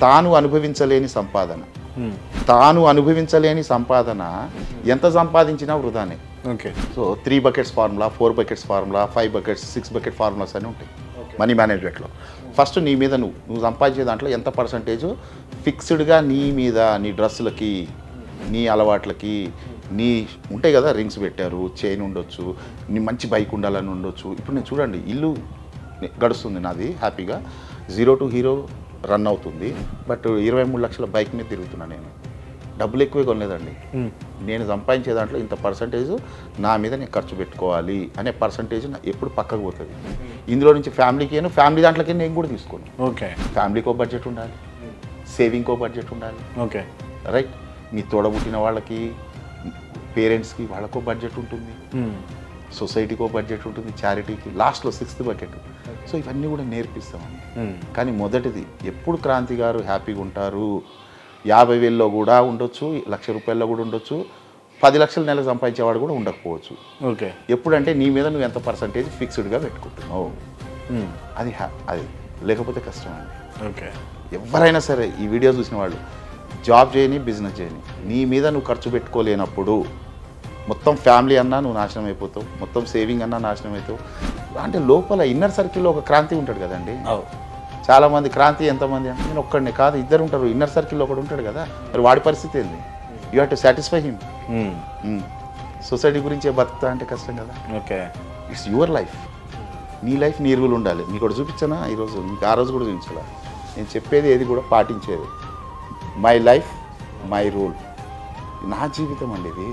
తాను అనుభవించలేని సంపాదన, ఎంత సంపాదించినా వృధానే. Okay. So 3 buckets formula, 4 buckets formula, 5 buckets, 6 bucket formulas అని ఉంటాయి మనీ మేనేజ్మెంట్లో. ఫస్ట్ నీ మీద నువ్వు సంపాదించే దాంట్లో ఎంత పర్సంటేజ్ ఫిక్స్డ్గా నీ మీద, నీ డ్రెస్సులకి, నీ అలవాట్లకి, నీ ఉంటాయి కదా, రింగ్స్ పెట్టారు, చైన్ ఉండొచ్చు, నీ మంచి బైక్ ఉండాలని ఉండొచ్చు. ఇప్పుడు నేను చూడండి, ఇల్లు గడుస్తుంది నాది హ్యాపీగా, 0 to హీరో రన్ అవుతుంది. బట్ 23 లక్షల బైక్ మీద తిరుగుతున్నా నేను. డబ్బులు ఎక్కువే కొనలేదండి. నేను సంపాదించే దాంట్లో ఇంత పర్సంటేజ్ నా మీద నేను ఖర్చు పెట్టుకోవాలి అనే పర్సంటేజ్ ఎప్పుడు పక్కకు పోతుంది. ఇందులో నుంచి ఫ్యామిలీ దాంట్లోకి నేను కూడా తీసుకోను. ఓకే. ఫ్యామిలీకో బడ్జెట్ ఉండాలి, సేవింగ్కో బడ్జెట్ ఉండాలి. ఓకే. రైట్. మీ తోడబుట్టిన వాళ్ళకి, పేరెంట్స్కి వాళ్ళకో బడ్జెట్ ఉంటుంది, సొసైటీకో బడ్జెట్ ఉంటుంది, చారిటీకి, లాస్ట్లో 6th బకెట్. సో ఇవన్నీ కూడా నేర్పిస్తామండి. కానీ మొదటిది ఎప్పుడు క్రాంతి గారు హ్యాపీగా ఉంటారు, 50,000లో కూడా ఉండొచ్చు, 1,00,000 రూపాయల్లో కూడా ఉండొచ్చు, 10 లక్షల నెలకు సంపాదించేవాడు కూడా ఉండకపోవచ్చు. ఓకే. ఎప్పుడంటే నీ మీద నువ్వు ఎంత పర్సంటేజ్ ఫిక్స్డ్గా పెట్టుకుంటున్నావు, అది లేకపోతే కష్టం అండి. ఓకే. ఎవరైనా సరే ఈ వీడియో చూసిన వాళ్ళు జాబ్ చేయని, బిజినెస్ చేయని, నీ మీద నువ్వు ఖర్చు పెట్టుకోలేనప్పుడు మొత్తం ఫ్యామిలీ అన్నా నువ్వు నాశనం అయిపోతావు, మొత్తం సేవింగ్ అన్నా నాశనం అవుతావు. అంటే లోపల ఇన్నర్ సర్కిల్లో ఒక క్రాంతి ఉంటాడు కదండి. చాలామంది క్రాంతి ఎంతమంది అంటే నేను ఒక్కడిని కాదు, 2 ఉంటారు. ఇన్నర్ సర్కిల్లో ఒకడు ఉంటాడు కదా, మరి వాడి పరిస్థితి ఏంది? You have to satisfy him. Society గురించే బతుకుతా అంటే కష్టం కదా. ఓకే. ఇట్స్ యువర్ లైఫ్, నీ లైఫ్ నీ రూల్ ఉండాలి. మీకు ఒకటి చూపించానా ఈరోజు, మీకు ఆ రోజు కూడా చూపించాలా? నేను చెప్పేది ఏది కూడా పాటించేది. మై లైఫ్ మై రూల్, నా జీవితం అండి ఇది.